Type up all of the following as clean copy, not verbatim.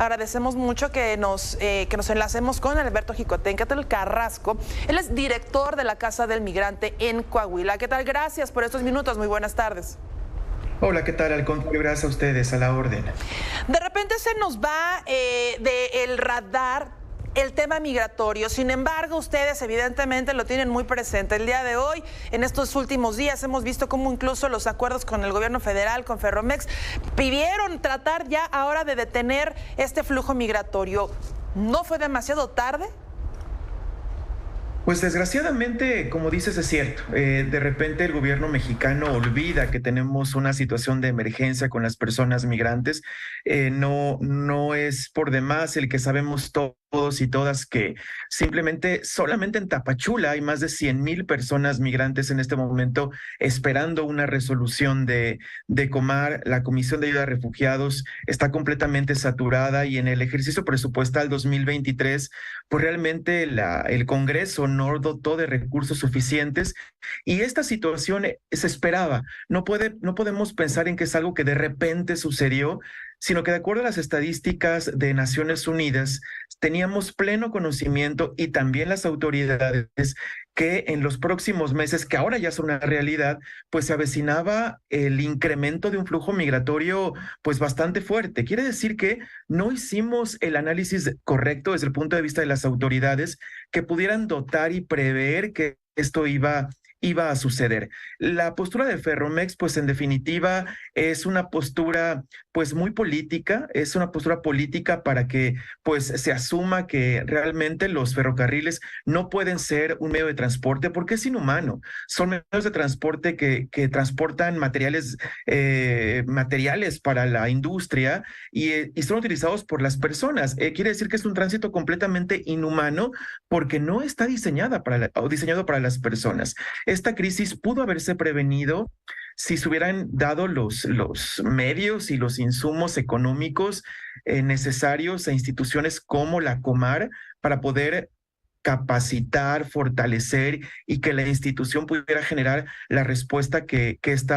agradecemos mucho que nos enlacemos con Alberto Jicotencatel Carrasco. Él es director de la Casa del Migrante en Coahuila. ¿Qué tal? Gracias por estos minutos. Muy buenas tardes. Hola, ¿qué tal? Al contrario, gracias a ustedes, a la orden. De repente se nos va del radar el tema migratorio. Sin embargo, ustedes evidentemente lo tienen muy presente. El día de hoy, en estos últimos días, hemos visto cómo incluso los acuerdos con el gobierno federal, con Ferromex, pidieron tratar ya ahora de detener este flujo migratorio. ¿No fue demasiado tarde? Pues desgraciadamente, como dices, es cierto. De repente el gobierno mexicano olvida que tenemos una situación de emergencia con las personas migrantes. No es por demás el que sabemos todos y todas que solamente en Tapachula hay más de 100,000 personas migrantes en este momento esperando una resolución de Comar. La Comisión de Ayuda a Refugiados está completamente saturada y en el ejercicio presupuestal 2023, pues realmente el Congreso no dotó de recursos suficientes y esta situación se esperaba. No podemos pensar en que es algo que de repente sucedió, sino que de acuerdo a las estadísticas de Naciones Unidas, teníamos pleno conocimiento y también las autoridades que en los próximos meses, que ahora ya son una realidad, pues se avecinaba el incremento de un flujo migratorio pues bastante fuerte. Quiere decir que no hicimos el análisis correcto desde el punto de vista de las autoridades que pudieran dotar y prever que esto iba a suceder. La postura de Ferromex, pues en definitiva es una postura pues muy política, es una postura política para que pues se asuma que realmente los ferrocarriles no pueden ser un medio de transporte porque es inhumano. Son medios de transporte que transportan materiales para la industria y son utilizados por las personas. Quiere decir que es un tránsito completamente inhumano porque no está diseñado para las personas. Esta crisis pudo haberse prevenido si se hubieran dado los medios y los insumos económicos necesarios a instituciones como la Comar para poder capacitar, fortalecer y que la institución pudiera generar la respuesta que este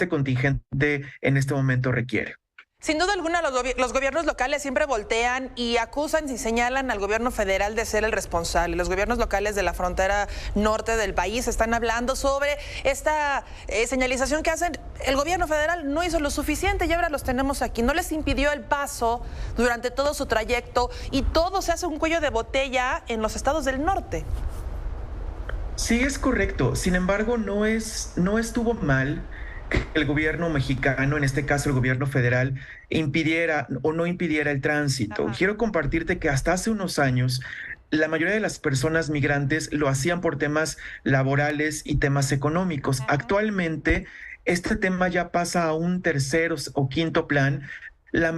contingente en este momento requiere. Sin duda alguna, los gobiernos locales siempre voltean y acusan y señalan al gobierno federal de ser el responsable. Los gobiernos locales de la frontera norte del país están hablando sobre esta señalización que hacen. El gobierno federal no hizo lo suficiente y ahora los tenemos aquí. No les impidió el paso durante todo su trayecto y todo se hace un cuello de botella en los estados del norte. Sí, es correcto. Sin embargo, no estuvo mal que el gobierno mexicano, en este caso el gobierno federal, impidiera o no impidiera el tránsito. Ajá. Quiero compartirte que hasta hace unos años la mayoría de las personas migrantes lo hacían por temas laborales y temas económicos. Ajá. Actualmente este tema ya pasa a un tercer o quinto plan. El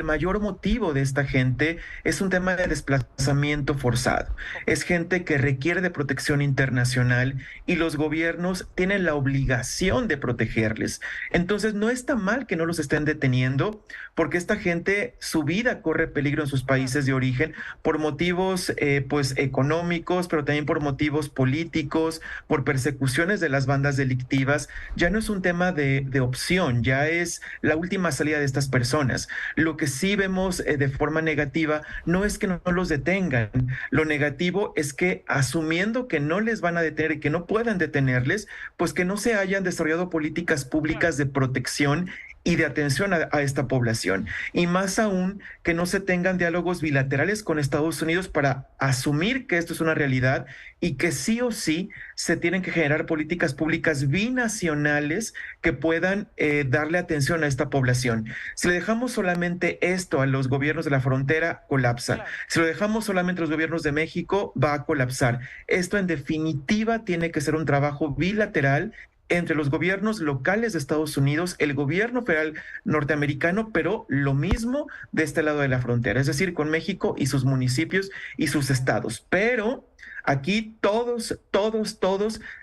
mayor motivo de esta gente es un tema de desplazamiento forzado. Es gente que requiere de protección internacional y los gobiernos tienen la obligación de protegerles. Entonces no está mal que no los estén deteniendo porque esta gente, su vida corre peligro en sus países de origen por motivos pues económicos, pero también por motivos políticos, por persecuciones de las bandas delictivas. Ya no es un tema de opción, ya es la última salida de estas personas. Lo que sí vemos de forma negativa no es que no los detengan. Lo negativo es que asumiendo que no les van a detener y que no puedan detenerles, pues que no se hayan desarrollado políticas públicas de protección y de atención a esta población. Y más aún, que no se tengan diálogos bilaterales con Estados Unidos para asumir que esto es una realidad y que sí o sí se tienen que generar políticas públicas binacionales que puedan darle atención a esta población. Si le dejamos solamente esto a los gobiernos de la frontera, colapsa. Claro. Si lo dejamos solamente a los gobiernos de México, va a colapsar. Esto en definitiva tiene que ser un trabajo bilateral entre los gobiernos locales de Estados Unidos, el gobierno federal norteamericano, pero lo mismo de este lado de la frontera, es decir, con México y sus municipios y sus estados. Pero aquí todos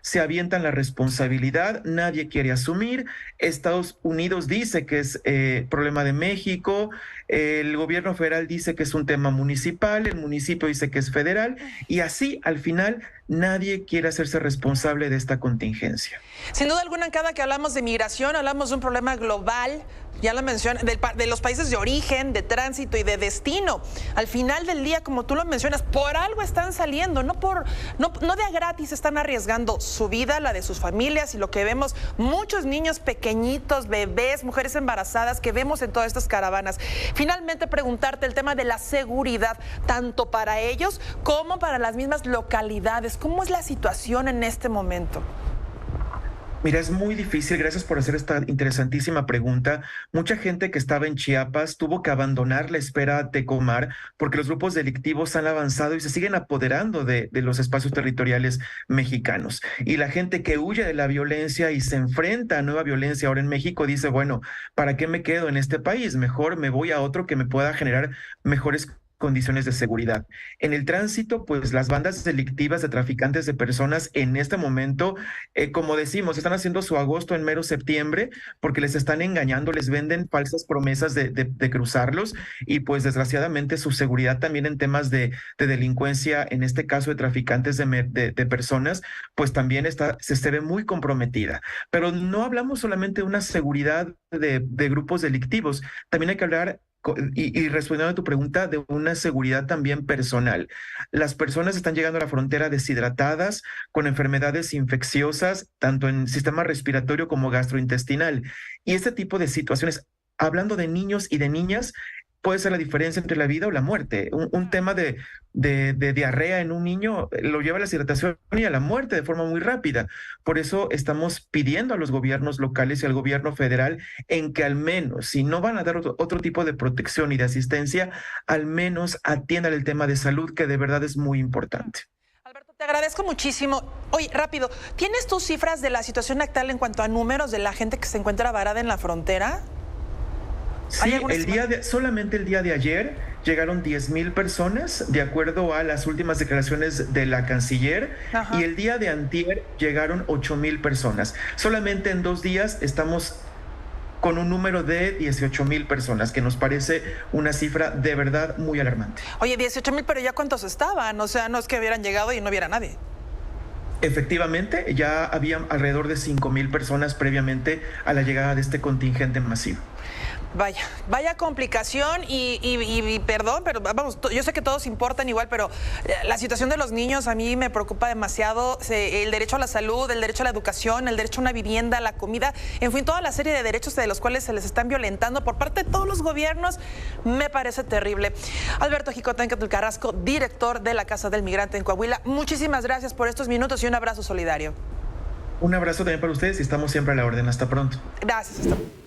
se avientan la responsabilidad, nadie quiere asumir. Estados Unidos dice que es problema de México, el gobierno federal dice que es un tema municipal, el municipio dice que es federal, y así al final nadie quiere hacerse responsable de esta contingencia. Sin duda alguna, cada que hablamos de migración, hablamos de un problema global. ya lo mencioné, de los países de origen, de tránsito y de destino. Al final del día, como tú lo mencionas, por algo están saliendo, no de a gratis están arriesgando su vida, la de sus familias, y lo que vemos, muchos niños pequeñitos, bebés, mujeres embarazadas que vemos en todas estas caravanas. Finalmente, preguntarte el tema de la seguridad, tanto para ellos como para las mismas localidades. ¿Cómo es la situación en este momento? Mira, es muy difícil, gracias por hacer esta interesantísima pregunta. Mucha gente que estaba en Chiapas tuvo que abandonar la espera a Tecomar porque los grupos delictivos han avanzado y se siguen apoderando de los espacios territoriales mexicanos. Y la gente que huye de la violencia y se enfrenta a nueva violencia ahora en México dice, bueno, ¿para qué me quedo en este país? Mejor me voy a otro que me pueda generar mejores condiciones de seguridad. En el tránsito, pues las bandas delictivas de traficantes de personas en este momento, como decimos, están haciendo su agosto en mero septiembre porque les están engañando, les venden falsas promesas de cruzarlos y pues desgraciadamente su seguridad también en temas de delincuencia, en este caso de traficantes de personas, pues también se ve muy comprometida. Pero no hablamos solamente de una seguridad de grupos delictivos, también hay que hablar y respondiendo a tu pregunta, de una seguridad también personal. Las personas están llegando a la frontera deshidratadas, con enfermedades infecciosas, tanto en sistema respiratorio como gastrointestinal. Y este tipo de situaciones, hablando de niños y de niñas, puede ser la diferencia entre la vida o la muerte. Un tema de diarrea en un niño lo lleva a la deshidratación y a la muerte de forma muy rápida. Por eso estamos pidiendo a los gobiernos locales y al gobierno federal en que al menos, si no van a dar otro tipo de protección y de asistencia, al menos atiendan el tema de salud, que de verdad es muy importante. Alberto, te agradezco muchísimo. Oye, rápido, ¿tienes tus cifras de la situación actual en cuanto a números de la gente que se encuentra varada en la frontera? Sí, solamente el día de ayer llegaron 10,000 personas, de acuerdo a las últimas declaraciones de la canciller. Ajá. Y el día de antier llegaron 8,000 personas. Solamente en 2 días estamos con un número de 18,000 personas, que nos parece una cifra de verdad muy alarmante. Oye, 18,000, pero ya cuántos estaban, o sea, no es que hubieran llegado y no hubiera nadie. Efectivamente, ya había alrededor de 5,000 personas previamente a la llegada de este contingente masivo. Vaya complicación y perdón, pero vamos, yo sé que todos importan igual, pero la situación de los niños a mí me preocupa demasiado. El derecho a la salud, el derecho a la educación, el derecho a una vivienda, la comida, en fin, toda la serie de derechos de los cuales se les están violentando por parte de todos los gobiernos, me parece terrible. Alberto Jicotenca Carrasco, director de la Casa del Migrante en Coahuila, muchísimas gracias por estos minutos y un abrazo solidario. Un abrazo también para ustedes y estamos siempre a la orden. Hasta pronto. Gracias. Hasta pronto.